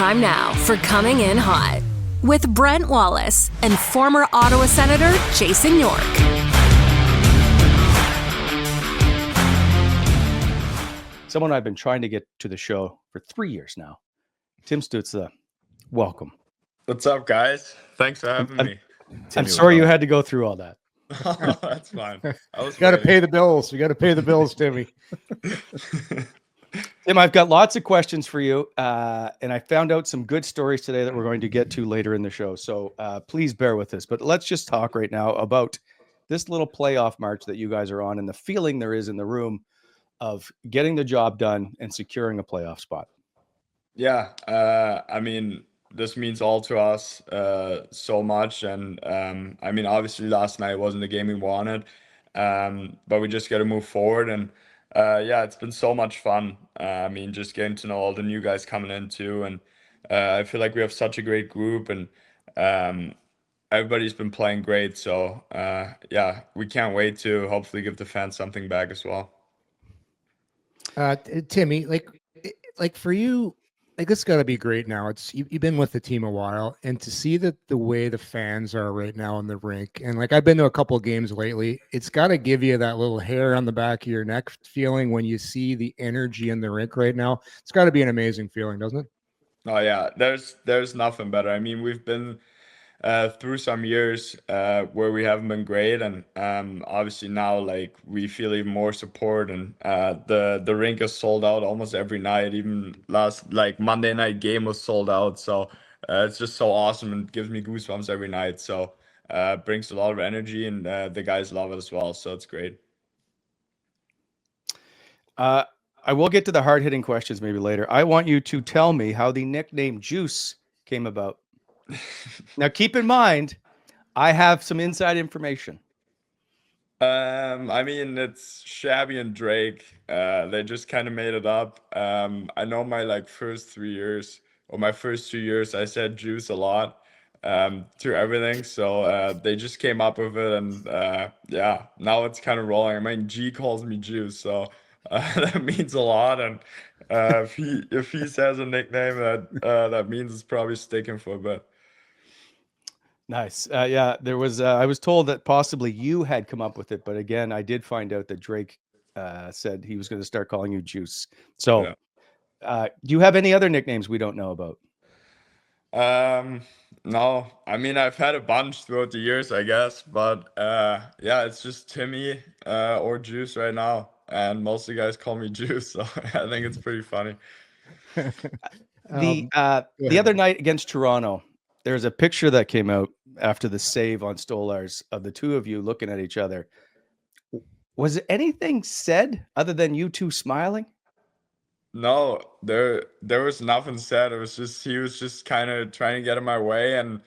time now for Coming In Hot with Brent Wallace and former Ottawa Senator Jason York. Someone I've been trying to get to the show for 3 years now. Tim Stützle, welcome. What's up, guys? Thanks for having me. I'm sorry you had to go through all that. That's fine. I was got to pay the bills. We got to pay the bills, Timmy. Tim, I've got lots of questions for you, and I found out some good stories today that we're going to get to later in the show. So please bear with us. But let's just talk right now about this little playoff march that you guys are on and the feeling there is in the room of getting the job done and securing a playoff spot. Yeah, I mean, this means all to us so much. And I mean, obviously last night wasn't the game we wanted, but we just got to move forward. And yeah, it's been so much fun. I mean, just getting to know all the new guys coming in too. And I feel like we have such a great group, and everybody's been playing great. So yeah, we can't wait to hopefully give the fans something back as well. Timmy, like for you, like it's got to be great now. It's you've been with the team a while, and to see that the way the fans are right now in the rink, and like I've been to a couple of games lately, it's got to give you that little hair on the back of your neck feeling when you see the energy in the rink right now. It's got to be an amazing feeling, doesn't it? Oh yeah, there's nothing better. I mean, we've been through some years where we haven't been great, and obviously now like we feel even more support, and the rink is sold out almost every night. Even last like Monday night game was sold out, so it's just so awesome and gives me goosebumps every night. So brings a lot of energy, and the guys love it as well, so it's great. I will get to the hard-hitting questions maybe later. I want you to tell me how the nickname Juice came about. Now, keep in mind, I have some inside information. I mean, it's Shabby and Drake. They just kind of made it up. I know my like first 3 years or my first 2 years, I said juice a lot to everything. So they just came up with it, and yeah, now it's kind of rolling. I mean, G calls me Juice, so that means a lot. And if he says a nickname, that means it's probably sticking for a bit. Nice. Yeah, there was. I was told that possibly you had come up with it, but again, I did find out that Drake said he was going to start calling you Juice. So, do you have any other nicknames we don't know about? No. I mean, I've had a bunch throughout the years, I guess, but yeah, it's just Timmy or Juice right now, and most of the guys call me Juice, so I think it's pretty funny. The other night against Toronto, there's a picture that came out after the save on Stolarz of the two of you looking at each other. Was anything said other than you two smiling? No, there was nothing said. It was just he was just kind of trying to get in my way and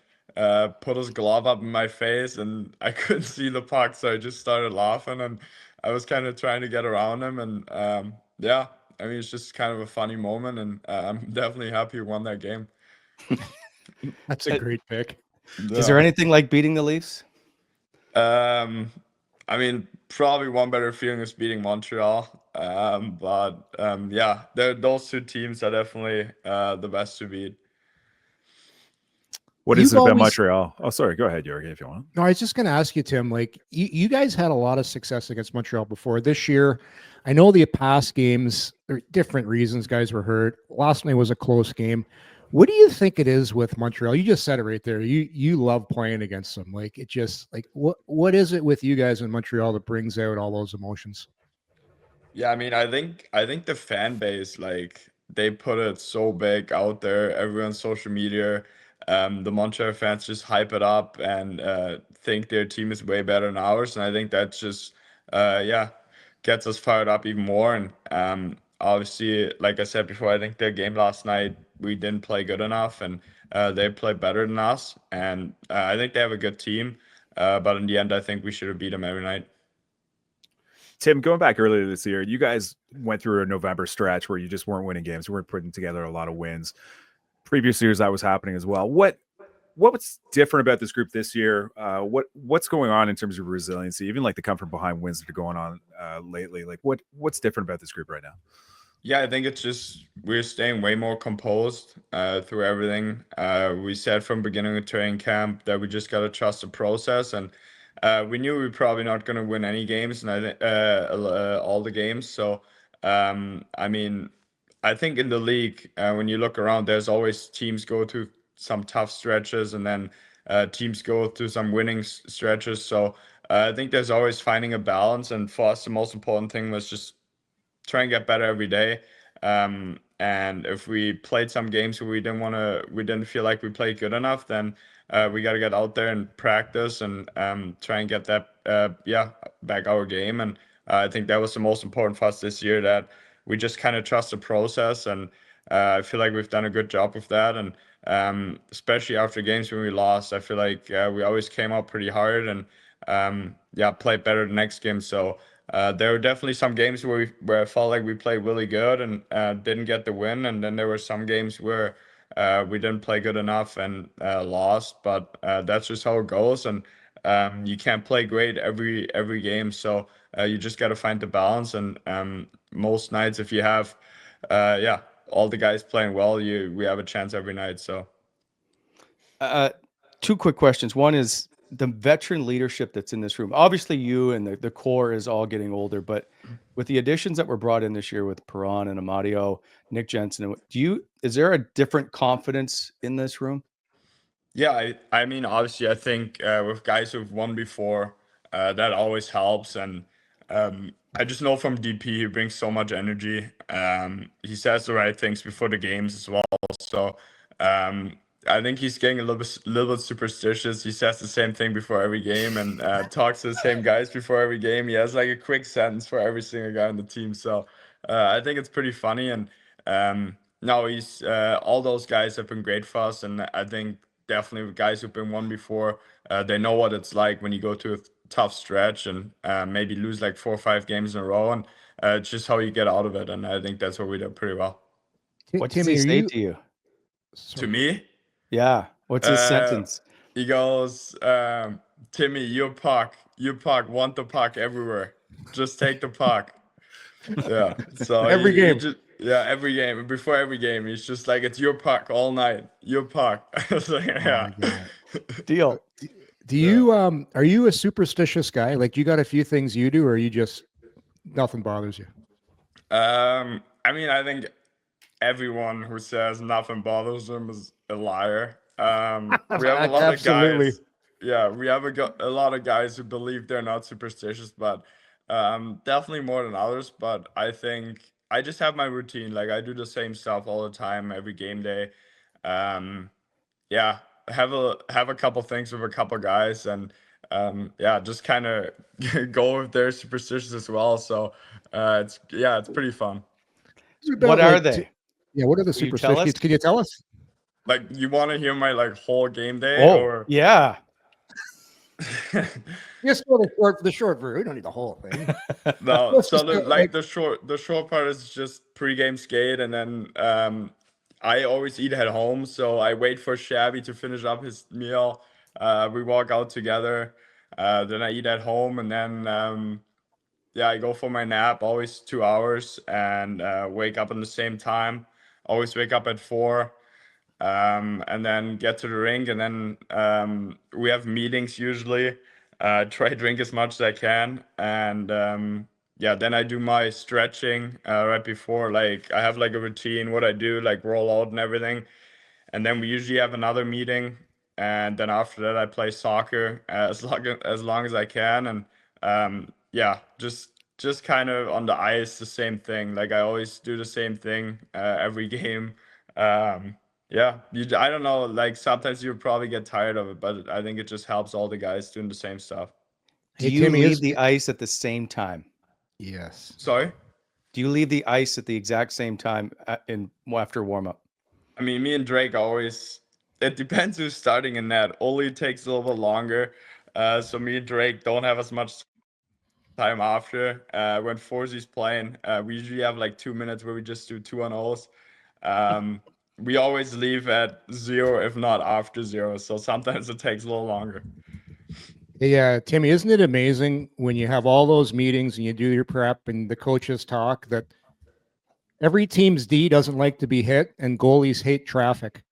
put his glove up in my face, and I couldn't see the puck, so I just started laughing, and I was kind of trying to get around him, and yeah, I mean it's just kind of a funny moment, and I'm definitely happy we won that game. That's a great pick. Is there anything like beating the Leafs? I mean, probably one better feeling is beating Montreal. But yeah, those two teams are definitely the best to beat. What is it about Montreal? Oh, sorry. Go ahead, Jorge, if you want. No, I was just going to ask you, Tim, like you guys had a lot of success against Montreal before this year. I know the past games, there are different reasons guys were hurt. Last night was a close game. What do you think it is with Montreal? You just said it right there. You love playing against them. Like it just like what is it with you guys in Montreal that brings out all those emotions? Yeah, I mean, I think the fan base, like they put it so big out there, everyone's social media. The Montreal fans just hype it up and think their team is way better than ours. And I think that just yeah, gets us fired up even more. And obviously, like I said before, I think their game last night, we didn't play good enough, and they played better than us. And I think they have a good team, but in the end, I think we should have beat them every night. Tim, going back earlier this year, you guys went through a November stretch where you just weren't winning games. You weren't putting together a lot of wins. Previous years, that was happening as well. What's different about this group this year? What's going on in terms of resiliency? Even like the come from behind wins that are going on lately. Like what's different about this group right now? Yeah, I think it's just we're staying way more composed through everything. We said from beginning of training camp that we just gotta trust the process, and we knew we were probably not gonna win any games, and I think all the games. So, I mean, I think in the league, when you look around, there's always teams go through some tough stretches, and then teams go through some winning stretches. So, I think there's always finding a balance, and for us, the most important thing was just try and get better every day. And if we played some games where we didn't feel like we played good enough, then we got to get out there and practice and try and get that, back our game. And I think that was the most important for us this year, that we just kind of trust the process. And I feel like we've done a good job with that. And especially after games when we lost, I feel like we always came out pretty hard and played better the next game. So there were definitely some games where I felt like we played really good and didn't get the win, and then there were some games where we didn't play good enough and lost. But that's just how it goes, and you can't play great every game. So you just got to find the balance. And most nights, if you have, all the guys playing well, we have a chance every night. So. Two quick questions. One is the veteran leadership that's in this room. Obviously, you and the core is all getting older, but with the additions that were brought in this year with Perron and Amadio, Nick Jensen, is there a different confidence in this room? Yeah, I mean, obviously, I think with guys who've won before, that always helps. And I just know from DP, he brings so much energy. He says the right things before the games as well. So I think he's getting a little bit superstitious. He says the same thing before every game and talks to the same guys before every game. He has like a quick sentence for every single guy on the team. So I think it's pretty funny. And no, he's all those guys have been great for us. And I think definitely with guys who've been won before, they know what it's like when you go to a tough stretch and maybe lose like 4 or 5 games in a row. And it's just how you get out of it. And I think that's what we did pretty well. What does he say to you? To me? Yeah. What's his sentence? He goes, Timmy, you puck, want the puck everywhere. Just take the puck. Yeah. So Every game. Every game. Before every game, he's just like, it's your puck all night. Your puck. So, yeah. Deal. Do you are you a superstitious guy? Like, you got a few things you do, or are you just nothing bothers you? I mean, I think everyone who says nothing bothers them is a liar. We have a lot of guys. Yeah, we have a lot of guys who believe they're not superstitious, but definitely more than others. But I think I just have my routine. Like, I do the same stuff all the time, every game day. Have a couple things with a couple guys, and just kind of go if they're superstitious as well. So it's pretty fun. What are they? Yeah, what are the superstitions? Can you tell us? Like, you want to hear my like whole game day? Oh, or yeah. Just the short version. We don't need the whole thing. No, so the short part is just pre-game skate, and then I always eat at home, so I wait for Shabby to finish up his meal. We walk out together, then I eat at home, and then I go for my nap, always 2 hours, and wake up at the same time. Always wake up at 4. And then get to the rink, and then we have meetings usually. Try to drink as much as I can, and then I do my stretching right before. Like, I have like a routine, what I do, like roll out and everything, and then we usually have another meeting, and then after that I play soccer as long as I can, and just kind of on the ice, the same thing. Like, I always do the same thing every game. I don't know, like, sometimes you probably get tired of it, but I think it just helps all the guys doing the same stuff. Do you leave the ice at the same time? Yes. Sorry? Do you leave the ice at the exact same time after warm-up? I mean, me and Drake always, it depends who's starting in net. Oli takes a little bit longer. So me and Drake don't have as much time after. When Forzy's playing, we usually have like 2 minutes where we just do 2-on-0s. We always leave at 0, if not after 0. So sometimes it takes a little longer. Yeah, Timmy, isn't it amazing when you have all those meetings and you do your prep and the coaches talk, that Every team's D doesn't like to be hit, and goalies hate traffic.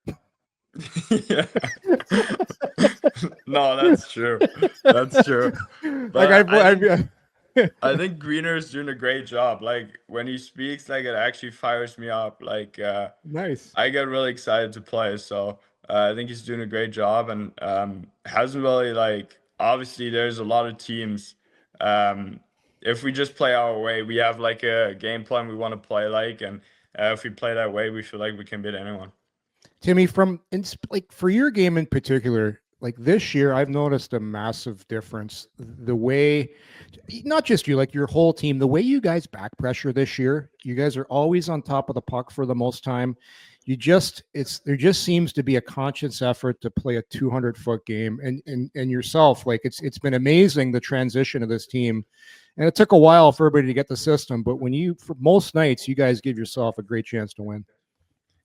Yeah. No, that's true. That's true. Like But I've I think Greener is doing a great job. Like when he speaks, like it actually fires me up. Like nice. I get really excited to play. So I think he's doing a great job and hasn't really like obviously there's a lot of teams. If we just play our way, we have like a game plan we want to play like, and if we play that way, we feel like we can beat anyone. Timmy, like for your game in particular, like this year, I've noticed a massive difference. The way, not just you, like your whole team, the way you guys back pressure this year, you guys are always on top of the puck for the most time. There just seems to be a conscious effort to play a 200-foot game, and yourself, like it's been amazing the transition of this team, and it took a while for everybody to get the system, but for most nights, you guys give yourself a great chance to win.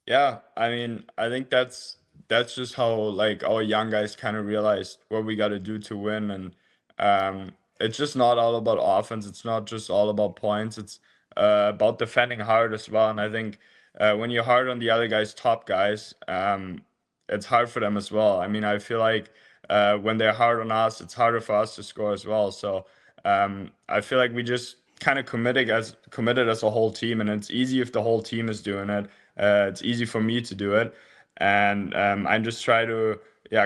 Yeah, I mean, I think that's just how like our young guys kind of realized what we got to do to win, and it's just not all about offense. It's not just all about points. It's about defending hard as well. And I think when you're hard on the other guys, top guys, it's hard for them as well. I mean, I feel like when they're hard on us, it's harder for us to score as well. So I feel like we just kind of committed as a whole team, and it's easy if the whole team is doing it. It's easy for me to do it, and I just try to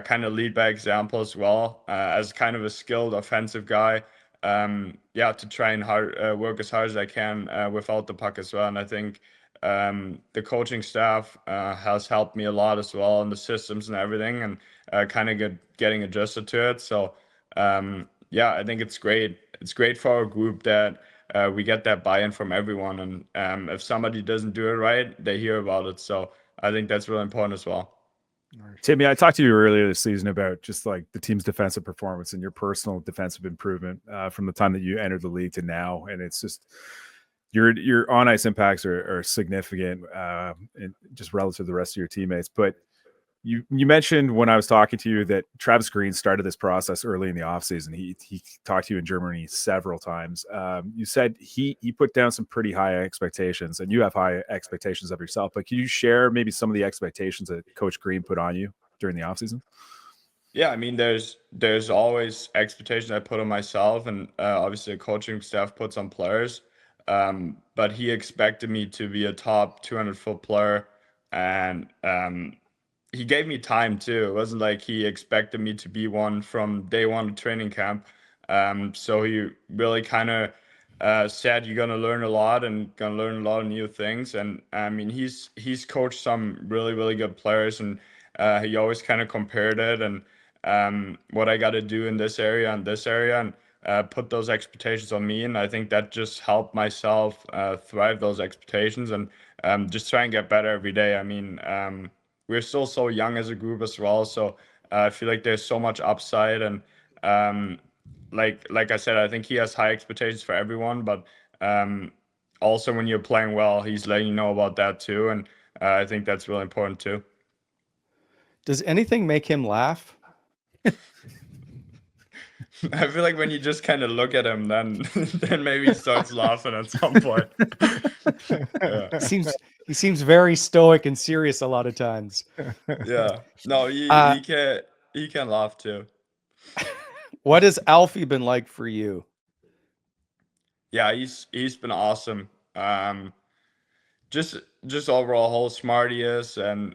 kind of lead by example as well, as kind of a skilled offensive guy. To try and work as hard as I can without the puck as well. And I think the coaching staff has helped me a lot as well, and the systems and everything, and kind of getting adjusted to it. So I think it's great. It's great for our group that we get that buy-in from everyone, and if somebody doesn't do it right, they hear about it. So I think that's really important as well. Timmy, I talked to you earlier this season about just like the team's defensive performance and your personal defensive improvement from the time that you entered the league to now, and it's just your on ice impacts are significant, and just relative to the rest of your teammates. But you mentioned when I was talking to you that Travis Green started this process early in the offseason. He talked to you in Germany several times. You said he put down some pretty high expectations, and you have high expectations of yourself. But can you share maybe some of the expectations that Coach Green put on you during the offseason? Yeah, I mean, there's always expectations I put on myself, and obviously the coaching staff puts on players. But he expected me to be a top 200-foot player, and he gave me time too. It wasn't like he expected me to be one from day one of training camp. So he really kind of said you're gonna learn a lot and gonna learn a lot of new things. And I mean, he's coached some really really good players, and he always kind of compared it and what I got to do in this area and this area, and put those expectations on me. And I think that just helped myself thrive those expectations, and just try and get better every day. I mean, we're still so young as a group as well, so I feel like there's so much upside, and like I said, I think he has high expectations for everyone, but also when you're playing well, he's letting you know about that too, and I think that's really important too. Does anything make him laugh? I feel like when you just kind of look at him, then maybe he starts laughing at some point. Yeah. He seems very stoic and serious a lot of times. Yeah. No, he can laugh too. What has Alfie been like for you? Yeah, he's been awesome. Just overall how smart he is, and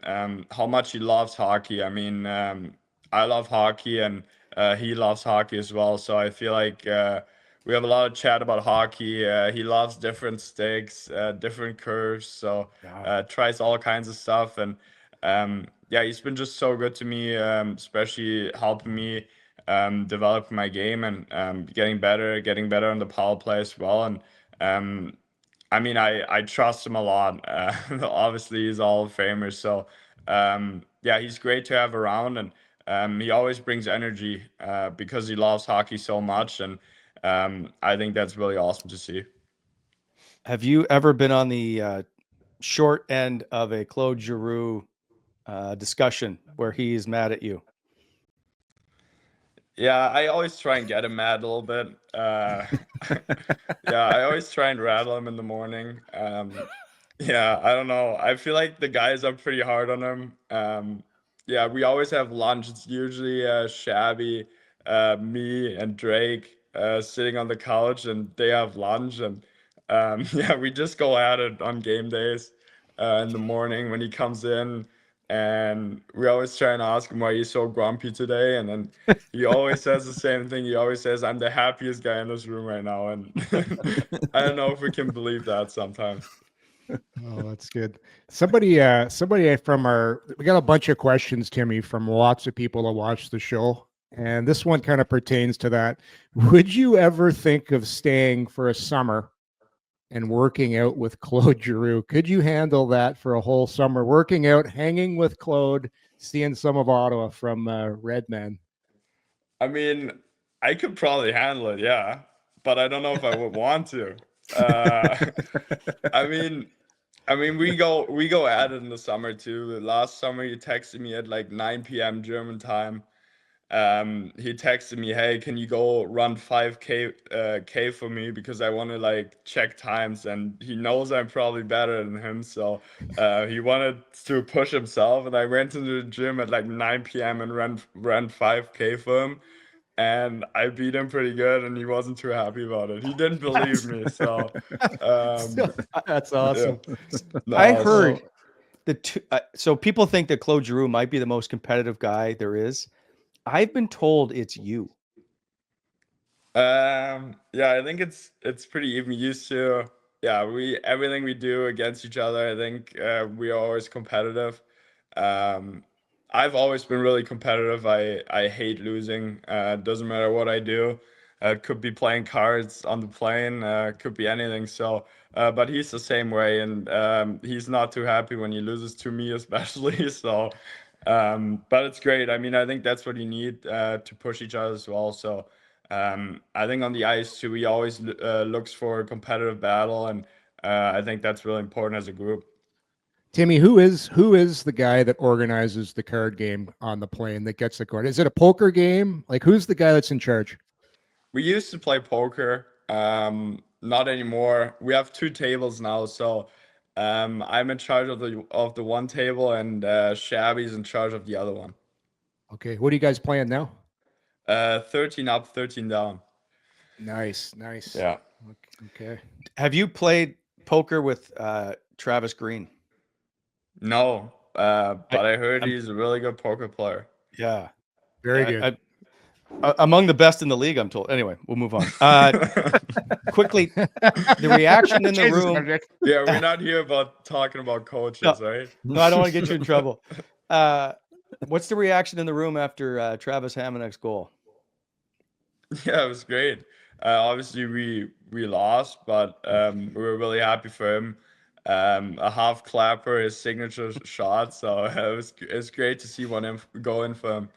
how much he loves hockey. I mean, I love hockey, and he loves hockey as well. So I feel like we have a lot of chat about hockey. He loves different sticks, different curves. So tries all kinds of stuff, and he's been just so good to me, especially helping me develop my game, and getting better on the power play as well. And I mean, I trust him a lot. Obviously, he's all famous, so he's great to have around, and he always brings energy because he loves hockey so much, and I think that's really awesome to see. Have you ever been on the short end of a Claude Giroux discussion where he's mad at you? Yeah, I always try and get him mad a little bit. I always try and rattle him in the morning. Yeah, I don't know. I feel like the guys are pretty hard on him. Yeah, we always have lunch. It's usually Shabby, me, and Drake sitting on the couch, and they have lunch. And yeah, we just go at it on game days in the morning when he comes in. And we always try and ask him why he's so grumpy today. And then he always says the same thing. He always says, I'm the happiest guy in this room right now. And I don't know if we can believe that sometimes. Oh, that's good. Somebody from we got a bunch of questions, Timmy, from lots of people that watch the show. And this one kind of pertains to that. Would you ever think of staying for a summer and working out with Claude Giroux? Could you handle that for a whole summer, working out, hanging with Claude, seeing some of Ottawa from Redman? I mean, I could probably handle it, yeah, but I don't know if I would want to. Uh, I mean, we go at it in the summer too. Last summer, he texted me at like 9 p.m. German time. He texted me, "Hey, can you go run 5K for me because I want to like check times." And he knows I'm probably better than him, so he wanted to push himself. And I went into the gym at like 9 p.m. and ran 5K for him. And I beat him pretty good, and he wasn't too happy about it. He didn't believe me, so That's awesome. no, I heard so- so people think that Claude Giroux might be the most competitive guy there is. I've been told it's you. Yeah, I think it's pretty even used to. Yeah, we everything we do against each other. I think we are always competitive. Um, I've always been really competitive. I hate losing. Doesn't matter what I do. It could be playing cards on the plane. Could be anything. So, but he's the same way, and he's not too happy when he loses to me, especially. So, but it's great. I mean, I think that's what you need to push each other as well. So. I think on the ice too, he always looks for a competitive battle, and I think that's really important as a group. Timmy, who is the guy that organizes the card game on the plane that gets the card? Is it a poker game? Like, who's the guy that's in charge? We used to play poker, not anymore. We have two tables now, so I'm in charge of the one table, and Shabby's in charge of the other one. Okay, what are you guys playing now? 13 up, 13 down. Nice. Yeah. Okay. Have you played poker with Travis Green? No, but I heard he's a really good poker player. Yeah. Very good. Among the best in the league, I'm told. Anyway, we'll move on. Quickly, the reaction in the room. Yeah, we're not here about talking about coaches, right? No, I don't want to get you in trouble. What's the reaction in the room after Travis Hamanek's goal? Yeah, it was great. Obviously, we lost, but we were really happy for him. A half clapper, his signature shot. So it's great to see one go in for him.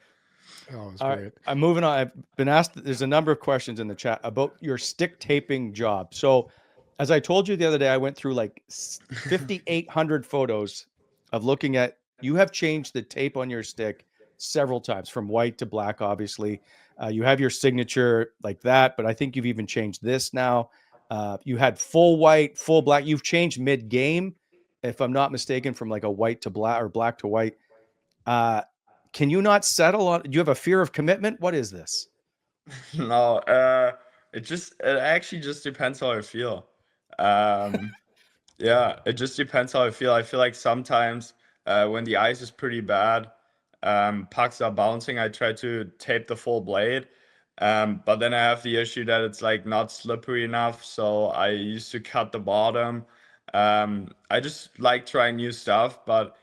Oh, it's All great. right, I'm moving on. I've been asked. There's a number of questions in the chat about your stick taping job. So, as I told you the other day, I went through like 5,800 photos of looking at. You have changed the tape on your stick several times, from white to black. Obviously, you have your signature like that, but I think you've even changed this now. You had full white, full black. You've changed mid-game, if I'm not mistaken, from like a white to black or black to white. Can you not settle on? Do you have a fear of commitment? What is this? No, it actually just depends how I feel. Yeah, it just depends how I feel. I feel like sometimes when the ice is pretty bad, pucks are bouncing, I try to tape the full blade. But then I have the issue that it's like not slippery enough, so I used to cut the bottom. I just like trying new stuff, but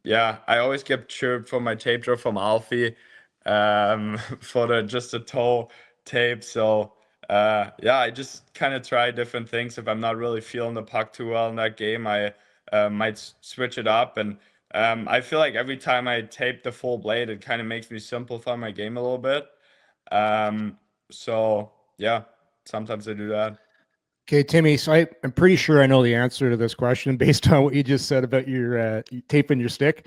yeah, I always get chirped for my tape drawer from Alfie for the toe tape. So yeah, I just kind of try different things. If I'm not really feeling the puck too well in that game, I might switch it up. And I feel like every time I tape the full blade, it kind of makes me simplify my game a little bit. So yeah, sometimes I do that. Okay, Timmy. So I'm pretty sure I know the answer to this question based on what you just said about your taping your stick.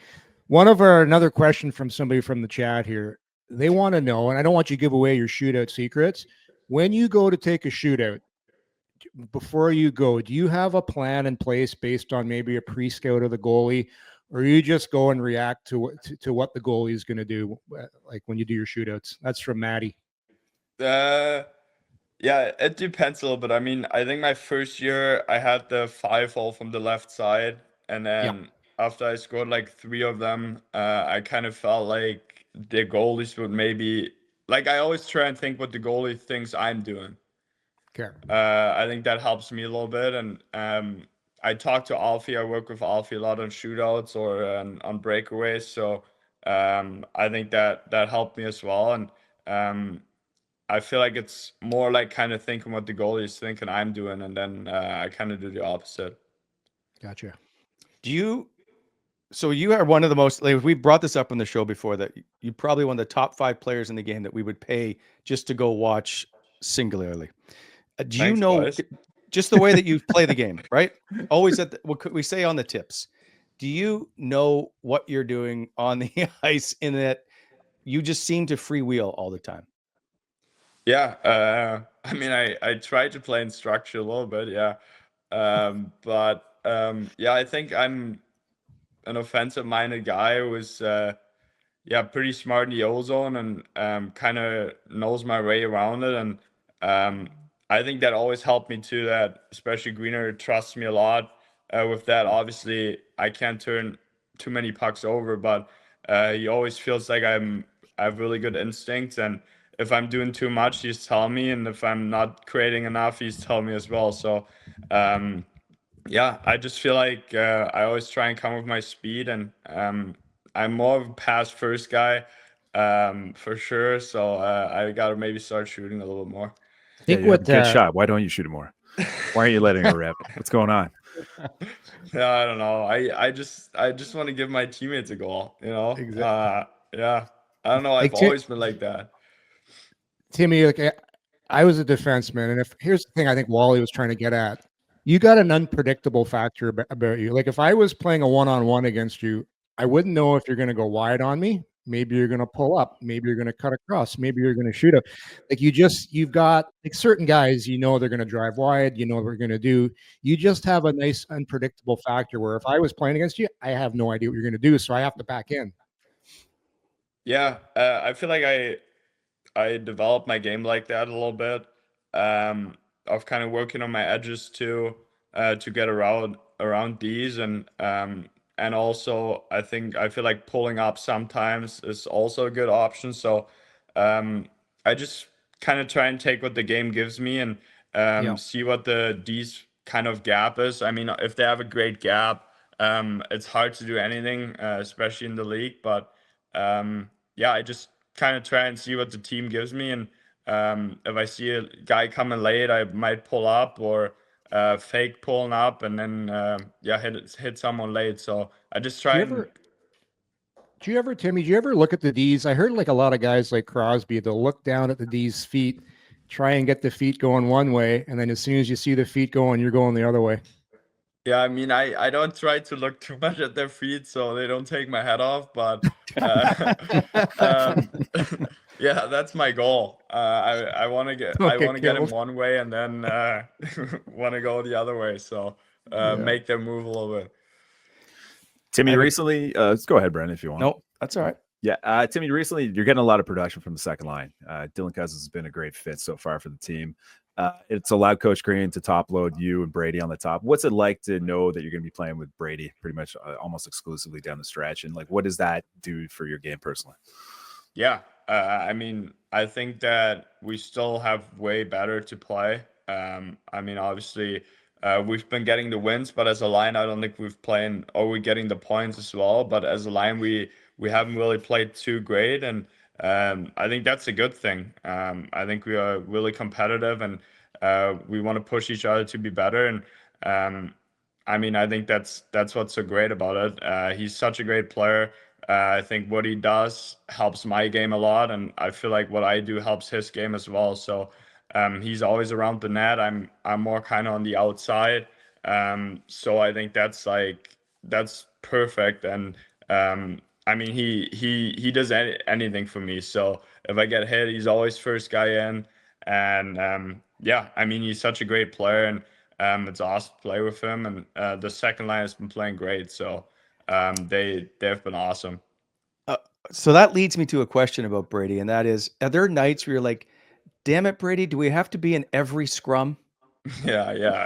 Another question from somebody from the chat here. They want to know, and I don't want you to give away your shootout secrets. When you go to take a shootout, before you go, do you have a plan in place based on maybe a pre-scout of the goalie, or you just go and react to what the goalie is going to do, like when you do your shootouts? That's from Maddie. Yeah, it depends a little bit. I mean, I think my first year I had the 5-hole from the left side, and then after I scored like 3 of them, I kind of felt like the goalies would maybe like I always try and think what the goalie thinks I'm doing. Okay. I think that helps me a little bit, and I talk to Alfie. I work with Alfie a lot on shootouts or on breakaways, so I think that helped me as well, and I feel like it's more like kind of thinking what the goalie is thinking I'm doing, and then I kind of do the opposite. Gotcha. So you are one of the most, like, we brought this up on the show before, that you probably one of the top 5 players in the game that we would pay just to go watch singularly. Do you Thanks, know guys. just the way that you play the game, right? Always at what could we say on the tips? Do you know what you're doing on the ice in that you just seem to freewheel all the time? Yeah, I mean, I try to play in structure a little bit, yeah. But yeah, I think I'm an offensive-minded guy who's pretty smart in the ozone and kind of knows my way around it. And I think that always helped me too. That especially Greener trusts me a lot with that. Obviously, I can't turn too many pucks over, but he always feels like I have really good instincts, and if I'm doing too much, he's telling me, and if I'm not creating enough, he's telling me as well. So yeah, I just feel like I always try and come with my speed, and I'm more of a pass first guy for sure. So I got to maybe start shooting a little bit more. I think you have a good shot. Why don't you shoot it more? Why aren't you letting it rip? What's going on? Yeah, I don't know. I just want to give my teammates a goal, you know? Exactly. Yeah. I don't know. I've always been like that. Timmy, like I was a defenseman, and here's the thing I think Wally was trying to get at, you got an unpredictable factor about you. Like if I was playing a one-on-one against you, I wouldn't know if you're going to go wide on me. Maybe you're going to pull up. Maybe you're going to cut across. Maybe you're going to shoot up. Like you've got like certain guys, you know, they're going to drive wide. You know what they're going to do. You just have a nice unpredictable factor where if I was playing against you, I have no idea what you're going to do. So I have to back in. Yeah. I feel like I developed my game like that a little bit, of kind of working on my edges to get around these, and also I feel like pulling up sometimes is also a good option. So I just kind of try and take what the game gives me and see what the D's kind of gap is. I mean, if they have a great gap, it's hard to do anything, especially in the league. But yeah, I just kind of try and see what the team gives me, and if I see a guy coming late, I might pull up or fake pulling up, and then hit someone late. So I just try Do you ever, Timmy, do you ever look at the D's? I heard like a lot of guys like Crosby, they'll look down at the D's feet, try and get the feet going one way, and then as soon as you see the feet going, you're going the other way. Yeah, I mean, I don't try to look too much at their feet so they don't take my head off, but yeah, that's my goal. I want to get him one way and then want to go the other way. So make them move a little bit. Timmy, recently, let's go ahead, Brent, if you want. No, that's all right. Yeah, Timmy, recently you're getting a lot of production from the second line. Dylan Cousins has been a great fit so far for the team. It's allowed Coach Green to top load you and Brady on the top. What's it like to know that you're going to be playing with Brady pretty much almost exclusively down the stretch? And like, what does that do for your game personally? Yeah, I mean, I think that we still have way better to play. I mean, obviously, we've been getting the wins, but as a line, I don't think we're getting the points as well. But as a line, we haven't really played too great, and I think that's a good thing. I think we are really competitive, and we want to push each other to be better. And I mean, I think that's what's so great about it. He's such a great player. I think what he does helps my game a lot, and I feel like what I do helps his game as well. So he's always around the net. I'm more kind of on the outside. So I think that's perfect. And I mean, he does anything for me. So if I get hit, he's always first guy in. And Yeah, I mean, he's such a great player, and it's awesome to play with him. And the second line has been playing great, so they've been awesome. So that leads me to a question about Brady, and that is, are there nights where you're like, damn it, Brady, do we have to be in every scrum? Yeah.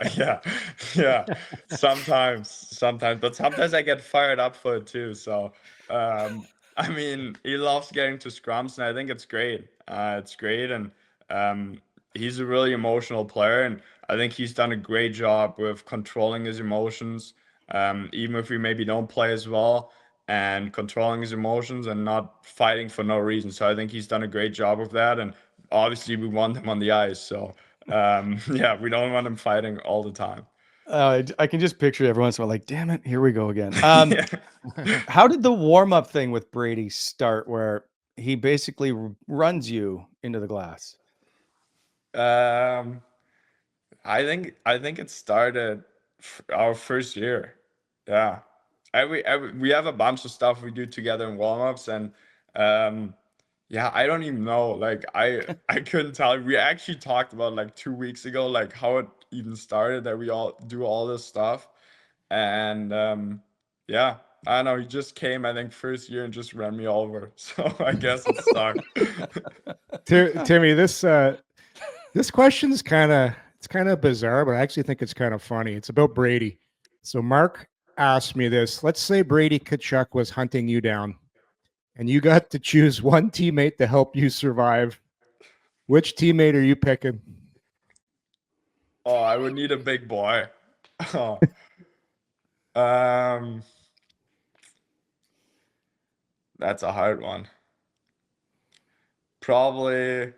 Sometimes, but sometimes I get fired up for it too. So, I mean, he loves getting to scrums, and I think it's great. It's great, and um, he's a really emotional player, and I think he's done a great job with controlling his emotions. Even if we maybe don't play as well, and controlling his emotions and not fighting for no reason. So I think he's done a great job of that, and obviously we want him on the ice. So. Yeah, we don't want him fighting all the time. I can just picture every once in a while, like, damn it, here we go again. Yeah. How did the warm-up thing with Brady start, where he basically runs you into the glass? Um, I think it started our first year. Yeah. We have a bunch of stuff we do together in warm-ups, and yeah, I don't even know. Like I couldn't tell. We actually talked about like 2 weeks ago, like how it even started that we all do all this stuff. And yeah, I don't know. He just came, I think, first year and just ran me over. So I guess it stuck. Timmy, this question's kind of bizarre, but I actually think it's kind of funny. It's about Brady. So Mark asked me this. Let's say Brady Tkachuk was hunting you down, and you got to choose one teammate to help you survive. Which teammate are you picking? Oh, I would need a big boy. Oh. Um, that's a hard one. Probably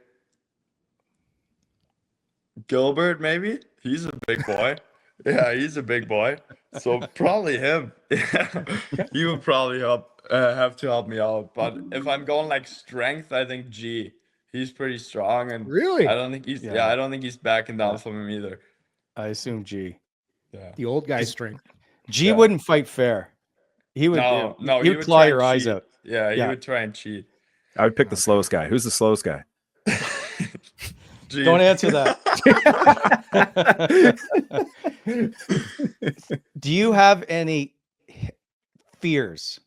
Gilbert, maybe. He's a big boy. Yeah, he's a big boy. So probably him. Yeah, he would probably have to help me out. But if I'm going like strength, I think G. He's pretty strong, and Really? I don't think he's Yeah. I don't think he's backing down Yeah. from him either. I assume G. Yeah. The old guy strength. G Yeah. wouldn't fight fair. He would. No, he would claw try your and eyes cheat. out. Yeah, he Yeah. would try and cheat. I would pick the slowest guy. Who's the slowest guy? G. Don't answer that. Do you have any fears?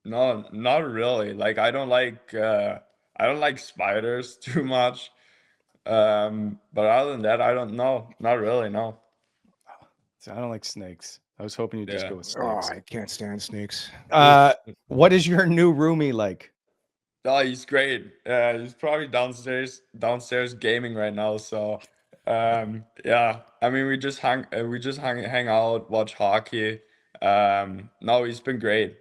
No, not really. Like I don't like spiders too much. But other than that, I don't know. Not really, no. So I don't like snakes. I was hoping you'd just Yeah. go with Oh, snakes. I can't stand snakes. What is your new roomie like? Oh, he's great. He's probably downstairs gaming right now. So, yeah. I mean, hang out, watch hockey. No, he's been great.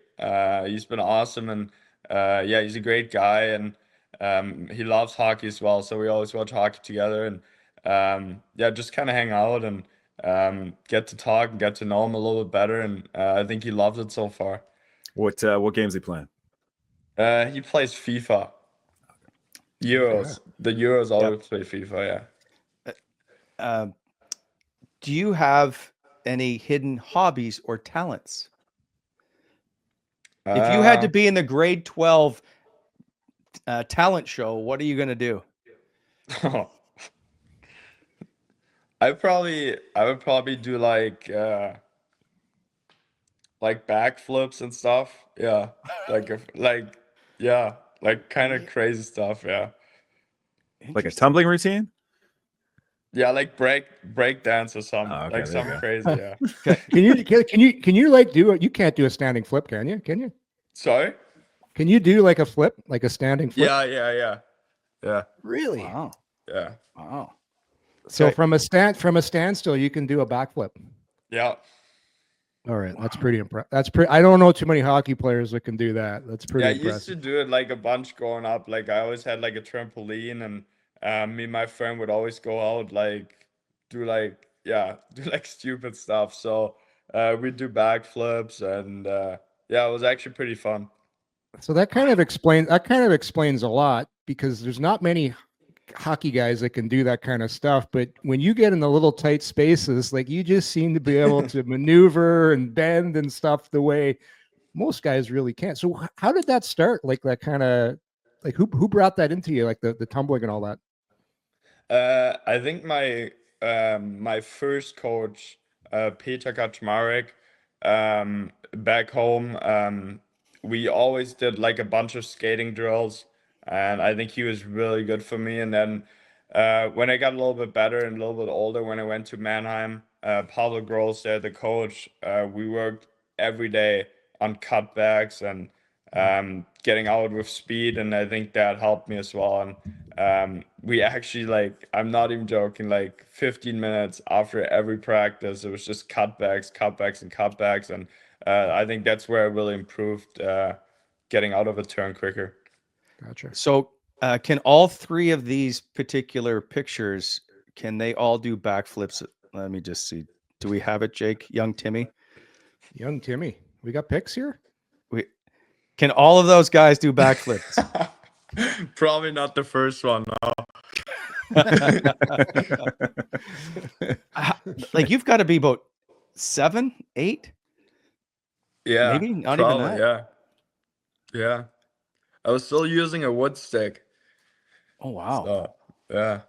He's been awesome, and yeah, he's a great guy, and he loves hockey as well. So we always watch hockey together, and yeah, just kind of hang out and get to talk and get to know him a little bit better. And I think he loves it so far. What games he playing? He plays FIFA. Euros. The Euros always play FIFA, yeah. Do you have any hidden hobbies or talents? If you had to be in the grade 12 talent show, what are you going to do? I would probably do like backflips and stuff. Yeah. Like kind of crazy stuff, yeah. Like a tumbling routine? Yeah, like break dance or something. Oh, okay, like there you something go. crazy, yeah. Can you like do it? You can't do a standing flip, can you? Can you? Sorry? Can you do like a flip, like a standing flip? Yeah. Really? Wow. Yeah. Wow. So Okay. from a standstill, you can do a backflip. Yeah. All right, that's pretty impressive. That's pretty. I don't know too many hockey players that can do that. That's pretty Yeah, I used to impressive. do it like a bunch growing up. Like I always had like a trampoline, and me and my friend would always go out do like stupid stuff. So we'd do backflips, and yeah, it was actually pretty fun. So that kind of explains a lot, because there's not many hockey guys that can do that kind of stuff. But when you get in the little tight spaces, like you just seem to be able to maneuver and bend and stuff the way most guys really can't. So how did that start? Like that kind of like who brought that into you? Like the tumbling and all that. I think my first coach, Peter Kaczmarek, back home, we always did like a bunch of skating drills, and I think he was really good for me. And then when I got a little bit better and a little bit older, when I went to Mannheim, Pablo Gross there, the coach, we worked every day on cutbacks and getting out with speed, and I think that helped me as well. And we actually, like, I'm not even joking, like 15 minutes after every practice, it was just cutbacks, cutbacks, and cutbacks. And I think that's where I really improved getting out of a turn quicker. Gotcha. So can all three of these particular pictures, can they all do backflips? Let me just see. Do we have it, Jake? Young Timmy? Young Timmy. We got pics here? Can all of those guys do backflips? Probably not the first one. Like you've got to be about 7, 8? Yeah, Maybe not probably, even that. Yeah. I was still using a wood stick. Oh, wow. So, yeah.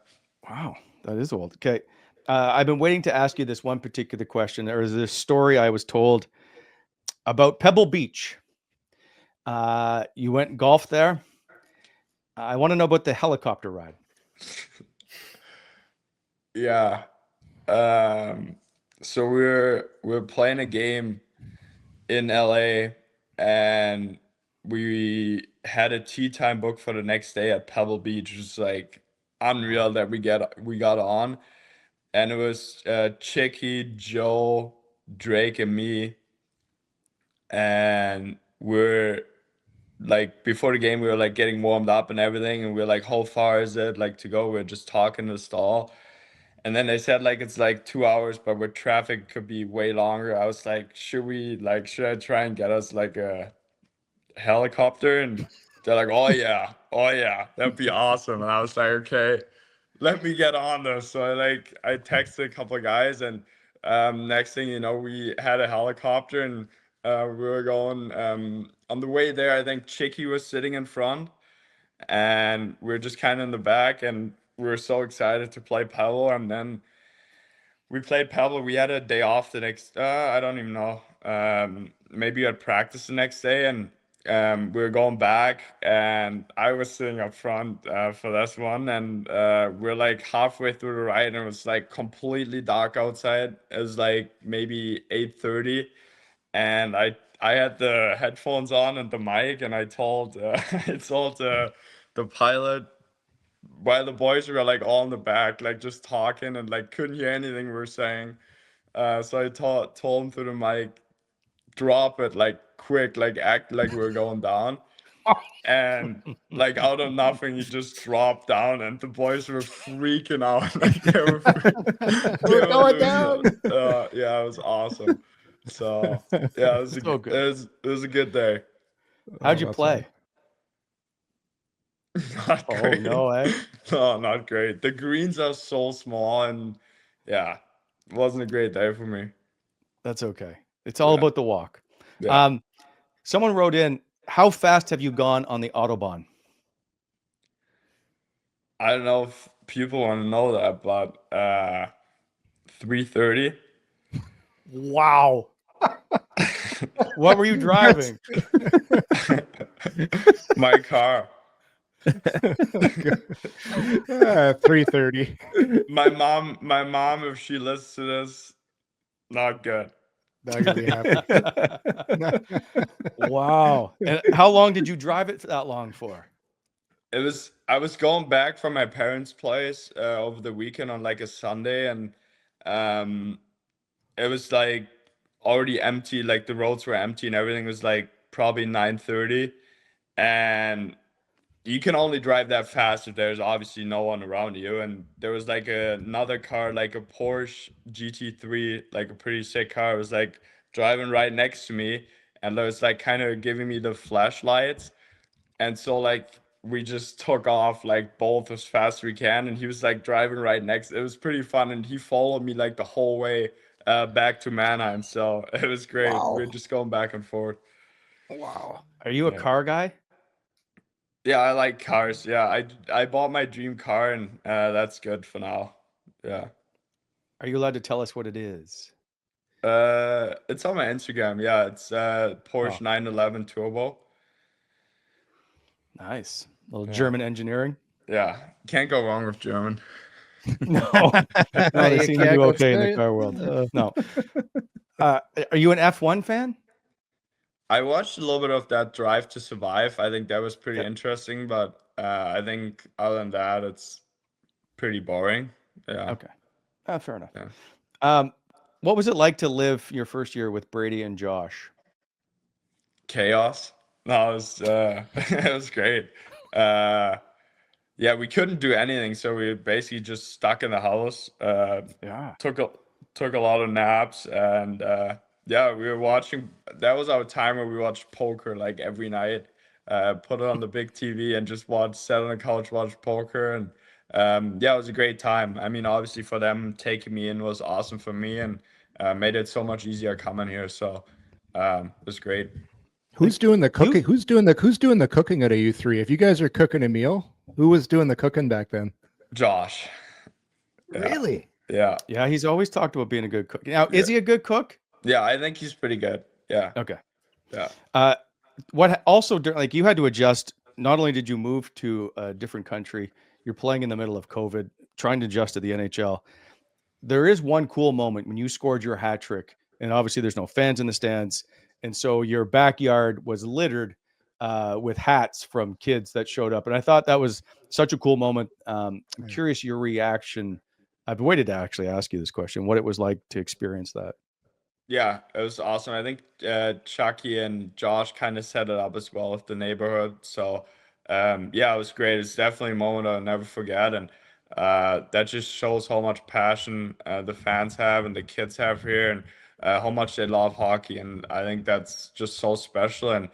Wow, that is old. Okay. I've been waiting to ask you this one particular question. There was this story I was told about Pebble Beach. You went golf there. I want to know about the helicopter ride. Yeah. So we're playing a game in LA, and we had a tea time booked for the next day at Pebble Beach. It was like unreal that we got on. And it was Chicky, Joe, Drake, and me. And we're like, before the game, we were like getting warmed up and everything, and we are like, how far is it like to go? We're just talking to the stall. And then they said like it's like 2 hours, but with traffic could be way longer. I was like, should I try and get us like a helicopter? And they're like, oh yeah, that'd be awesome. And I was like, okay, let me get on this. So I texted a couple of guys, and next thing you know, we had a helicopter, and we were going on the way there. I think Chicky was sitting in front, and we are just kind of in the back, and we were so excited to play Pebble. And then we played Pebble. We had a day off the next, I don't even know. Maybe we had practice the next day, and we were going back, and I was sitting up front for this one. And we're like halfway through the ride, and it was like completely dark outside. It was like maybe 8:30, and I had the headphones on and the mic, and I told I told the pilot, while the boys were like all in the back, like just talking and like couldn't hear anything we were saying. So I told him through the mic, drop it like quick, like act like we were going down. And like out of nothing, he just dropped down, and the boys were freaking out. Like We're going down. Yeah, it was awesome. So yeah, it was So good. it was a good day. How'd you that's play? Not Oh, great. no, eh? No, not great. The greens are so small, and yeah, it wasn't a great day for me. That's okay. It's all Yeah. about the walk. Yeah. Someone wrote in, how fast have you gone on the Autobahn? I don't know if people want to know that, but 3:30. Wow. What were you driving? My car. 3:30. My mom, if she listens to this, not good. Not gonna be happy. Wow. And how long did you drive it that long for? I was going back from my parents' place over the weekend on like a Sunday, and it was like already empty, like the roads were empty and everything. Was like probably 9:30, and you can only drive that fast if there's obviously no one around you. And there was like another car, like a Porsche GT3, like a pretty sick car. It was like driving right next to me, and it was like kind of giving me the flashlights. And so like we just took off like both as fast as we can, and he was like driving right next. It was pretty fun, and he followed me like the whole way back to Mannheim. So it was great. Wow. We are just going back and forth. Wow. Are you a Yeah. car guy? Yeah, I like cars. Yeah, I bought my dream car, and that's good for now. Yeah. Are you allowed to tell us what it is? It's on my Instagram. Yeah, it's Porsche 911 Turbo. Nice. A little Yeah. German engineering. Yeah, can't go wrong with German. No, they You seem to can't do go okay in the say it. car world. No. Are you an F1 fan? I watched a little bit of that Drive to Survive. I think that was pretty Okay. interesting, but I think other than that, it's pretty boring. Yeah. Okay. Fair enough. Yeah. What was it like to live your first year with Brady and Josh? Chaos. No, it was it was great. Yeah, we couldn't do anything, so we were basically just stuck in the house. Yeah. Took a lot of naps, and yeah, we were watching. That was our time where we watched poker like every night. Put it on the big TV and just sat on the couch, watch poker, and yeah, it was a great time. I mean, obviously for them taking me in was awesome for me, and made it so much easier coming here. So it was great. Who's doing the cooking? Who's doing the cooking at AU3? If you guys are cooking a meal, who was doing the cooking back then? Josh. Yeah. Really? Yeah. Yeah, he's always talked about being a good cook. Now, is he a good cook? Yeah, I think he's pretty good. Yeah. Okay. Yeah. What also, like, you had to adjust. Not only did you move to a different country, you're playing in the middle of COVID, trying to adjust to the NHL. There is one cool moment when you scored your hat trick, and obviously there's no fans in the stands, and so your backyard was littered with hats from kids that showed up, and I thought that was such a cool moment. I'm curious your reaction. I've waited to actually ask you this question: what it was like to experience that. Yeah, it was awesome. I think Chucky and Josh kind of set it up as well with the neighborhood. So yeah, it was great. It's definitely a moment I'll never forget, and that just shows how much passion the fans have and the kids have here, and how much they love hockey. And I think that's just so special, and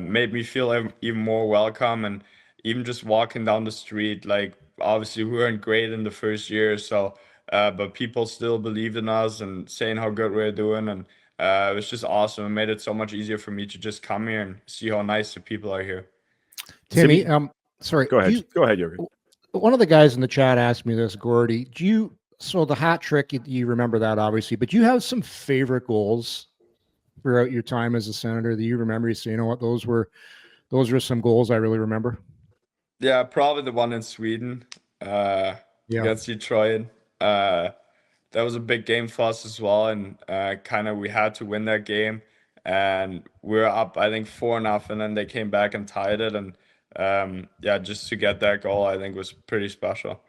made me feel even more welcome. And even just walking down the street, like obviously we weren't great in the first year, so. But people still believed in us and saying how good we're doing, and it was just awesome. It made it so much easier for me to just come here and see how nice the people are here. Timmy, sorry. Go ahead. Go ahead, Yogi. One of the guys in the chat asked me this, Gordy. So the hat trick, you remember that obviously, but do you have some favorite goals throughout your time as a Senator that you remember? You say, you know what, those were some goals I really remember. Yeah, probably the one in Sweden against Detroit. That was a big game for us as well, and kind of we had to win that game, and we were up I think 4-0, and then they came back and tied it, and yeah, just to get that goal I think was pretty special.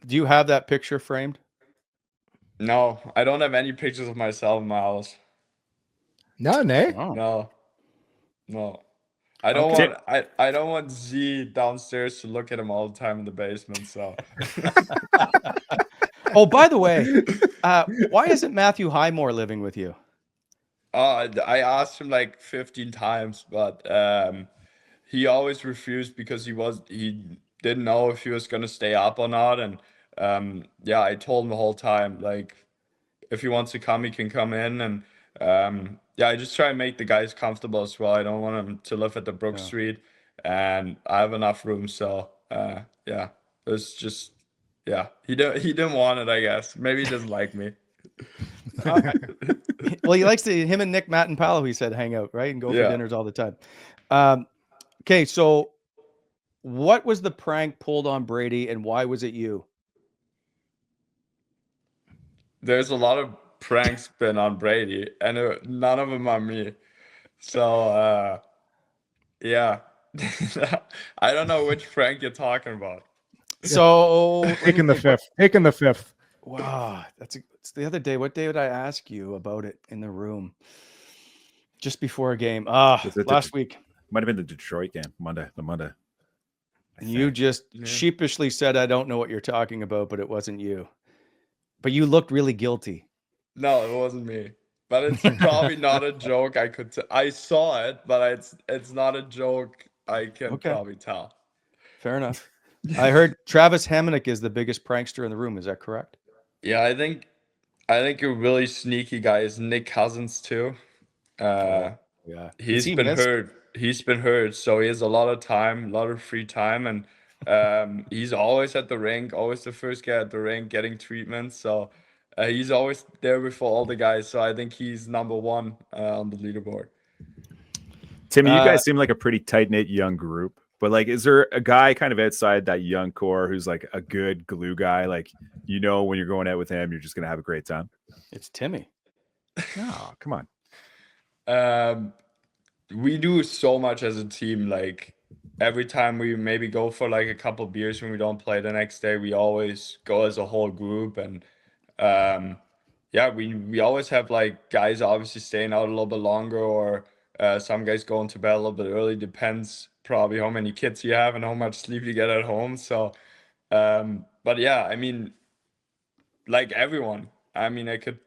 Do you have that picture framed? No, I don't have any pictures of myself in my house. None, eh? Oh. No. I don't want I don't want Z downstairs to look at him all the time in the basement. So. Oh, by the way, why isn't Matthew Highmore living with you? I asked him like 15 times, but he always refused because he didn't know if he was gonna stay up or not. And yeah, I told him the whole time, like, if he wants to come, he can come in. And yeah, I just try and make the guys comfortable as well. I don't want him to live at the Brook Street, and I have enough room. So yeah, it's just he didn't want it. I guess maybe he doesn't like me. Well, he likes to. Him and Nick Matt-Palo, he said, hang out, right, and go for dinners all the time. Okay, so what was the prank pulled on Brady, and why was it you? There's a lot of pranks been on Brady, and none of them on me. So yeah, I don't know which prank you're talking about. So Taking the fifth. Wow, it's the other day. What day did I ask you about it in the room? Just before a game. Last week. Might have been the Detroit game, the Monday. And you just sheepishly said, I don't know what you're talking about, but it wasn't you. But you looked really guilty. No, it wasn't me. But it's probably not a joke. I saw it, but it's not a joke. I can probably tell. Fair enough. I heard Travis Hamonic is the biggest prankster in the room. Is that correct? Yeah, I think a really sneaky guy is Nick Cousins too. Yeah. He's been hurt. He's been hurt, so he has a lot of time, a lot of free time, and he's always at the rink, always the first guy at the rink getting treatment. So he's always there before all the guys. So I think he's number one on the leaderboard. Tim, you guys seem like a pretty tight-knit young group, but like, is there a guy kind of outside that young core who's like a good glue guy? Like, you know, when you're going out with him, you're just going to have a great time. It's Timmy. No, come on. We do so much as a team. Like every time we maybe go for like a couple beers when we don't play the next day, we always go as a whole group. And yeah, we always have like guys obviously staying out a little bit longer, or some guys going to bed a little bit early. Depends probably how many kids you have and how much sleep you get at home. So but yeah, I mean, like everyone, I mean, I could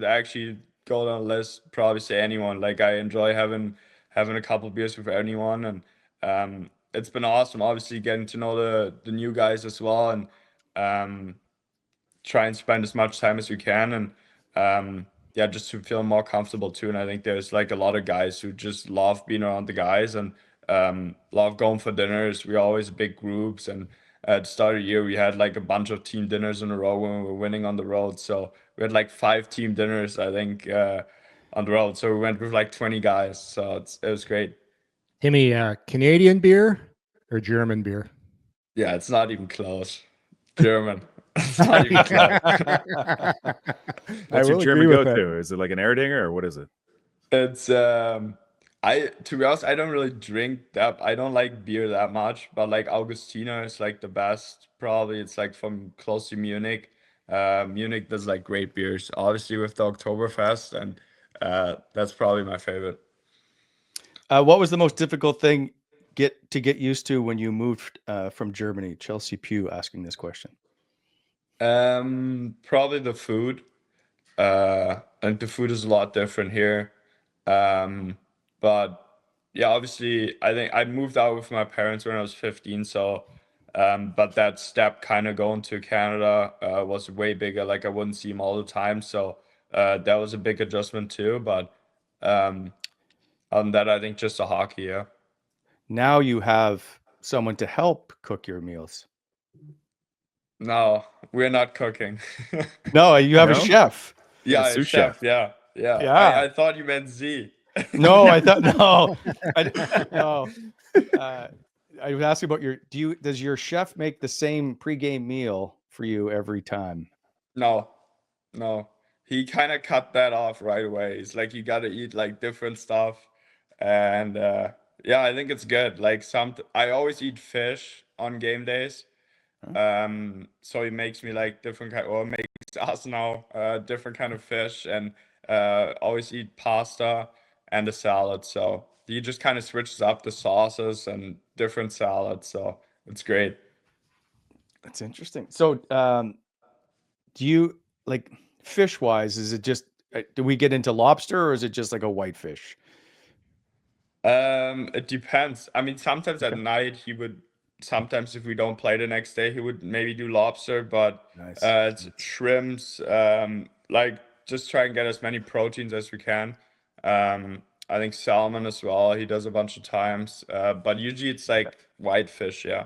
actually go down a list, probably say anyone. Like I enjoy having a couple beers with anyone, and it's been awesome obviously getting to know the new guys as well, and try and spend as much time as we can, and yeah, just to feel more comfortable too. And I think there's like a lot of guys who just love being around the guys, and love going for dinners. We're always big groups, and at the start of the year we had like a bunch of team dinners in a row when we were winning on the road. So we had like 5 team dinners, I think, on the road. So we went with like 20 guys. So it was great. Timmy, Canadian beer or German beer? Yeah, it's not even close. German. It's not even close. What's your German go-to? Is it like an Erdinger or what is it? It's to be honest, I don't really drink that. I don't like beer that much, but like Augustiner is like the best. Probably it's like from close to Munich. Munich does like great beers, obviously with the Oktoberfest, and that's probably my favorite. What was the most difficult thing to get used to when you moved from Germany? Chelsea Pugh asking this question. Probably the food. And the food is a lot different here. But yeah, obviously I think I moved out with my parents when I was 15. So, but that step kind of going to Canada was way bigger. Like I wouldn't see them all the time. So that was a big adjustment too. But other than that, I think just the hockey, yeah. Now you have someone to help cook your meals. No, we're not cooking. No, you have a chef. Yeah, a sous chef. chef. Yeah. I thought you meant Z. No, I thought no. No. I was asking about does your chef make the same pregame meal for you every time? No. He kind of cut that off right away. It's like you got to eat like different stuff, and yeah, I think it's good. Like I always eat fish on game days. So he makes me like different kind, or makes us now different kind of fish, and always eat pasta and a salad. So he just kind of switches up the sauces and different salads. So it's great. That's interesting. So do you like fish wise? Is it just do we get into lobster, or is it just like a whitefish? It depends. I mean, sometimes at night sometimes if we don't play the next day, he would maybe do lobster, but Nice. It's shrimps, like just try and get as many proteins as we can. I think salmon as well, he does a bunch of times, but usually it's like whitefish, yeah.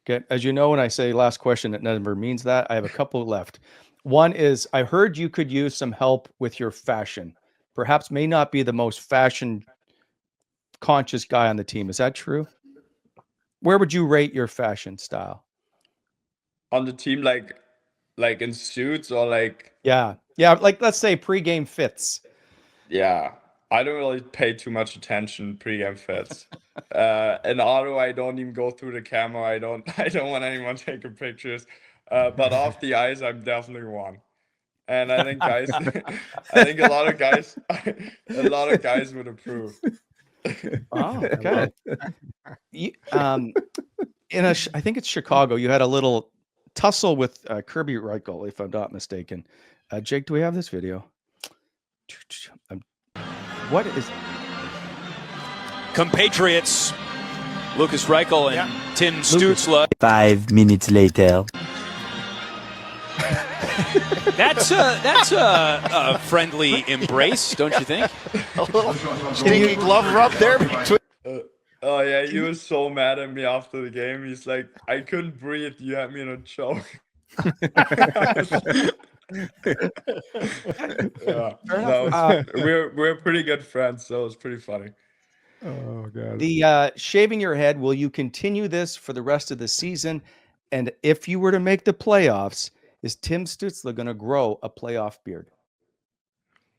Okay. As you know, when I say last question, it never means that. I have a couple left. One is, I heard you could use some help with your fashion. Perhaps may not be the most fashion conscious guy on the team. Is that true? Where would you rate your fashion style? On the team, like in suits or like? Yeah. Like let's say pregame fits. Yeah, I don't really pay too much attention pregame fits. In Ottawa, I don't even go through the camera. I don't want anyone taking pictures. But off the ice, I'm definitely one. And I think a lot of guys would approve. Oh, okay. I think it's Chicago, you had a little tussle with Kirby Reichel, if I'm not mistaken. Jake, do we have this video? What is compatriots Lukas Reichel and Tim Stützle. 5 minutes later. That's a friendly embrace, don't you think? A little stinky glove rub there between. Oh yeah, he was so mad at me after the game. He's like, I couldn't breathe. You had me in a choke. Yeah, we're pretty good friends, so it was pretty funny. Oh god. The shaving your head, will you continue this for the rest of the season? And if you were to make the playoffs, is Tim Stützle going to grow a playoff beard?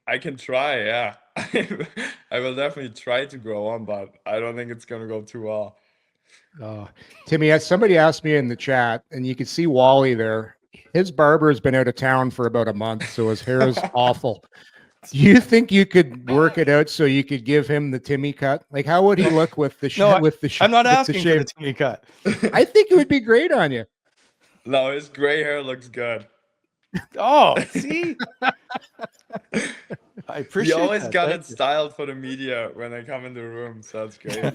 I can try, yeah. I will definitely try to grow on, but I don't think it's gonna go too well. Timmy, somebody asked me in the chat, and you can see Wally there. His barber has been out of town for about a month, so his hair is awful. Do you think you could work it out so you could give him the Timmy cut? Like, how would he look with the I'm not asking for the Timmy cut. I think it would be great on you. No, his gray hair looks good. Oh, see? I appreciate He always that. got Thank it you. styled for the media when they come in the room, so that's great.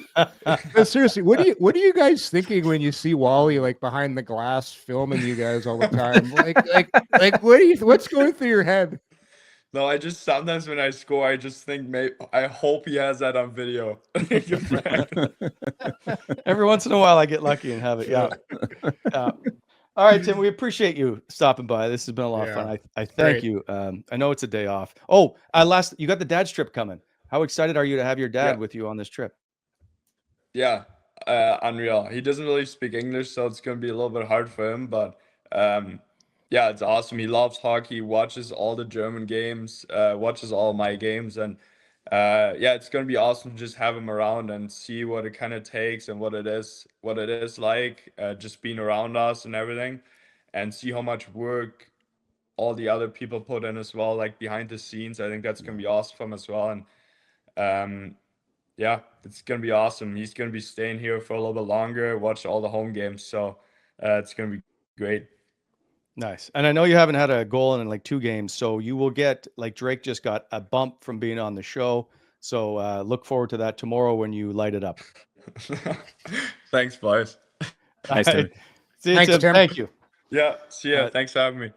No, seriously, what are you guys thinking when you see Wally like behind the glass filming you guys all the time? like what's going through your head? No, I just sometimes when I score, I just think, I hope he has that on video. Every once in a while, I get lucky and have it. Yeah. All right, Tim, we appreciate you stopping by. This has been a lot of fun. I thank you. I know it's a day off. Oh, you got the dad's trip coming. How excited are you to have your dad with you on this trip? Yeah, unreal. He doesn't really speak English, so it's going to be a little bit hard for him, but yeah, it's awesome. He loves hockey, watches all the German games, watches all my games, and yeah, it's going to be awesome to just have him around and see what it kind of takes and what it is like, just being around us and everything, and see how much work all the other people put in as well, like behind the scenes. I think that's going to be awesome for him as well. And yeah, it's going to be awesome. He's going to be staying here for a little bit longer, watch all the home games. So it's going to be great. Nice. And I know you haven't had a goal in like 2 games, so you will get, like Drake just got a bump from being on the show. So look forward to that tomorrow when you light it up. Thanks, boys. Nice, Tim. See you, Thanks, Tim. Tim. Thank you. Yeah, see ya. Thanks for having me.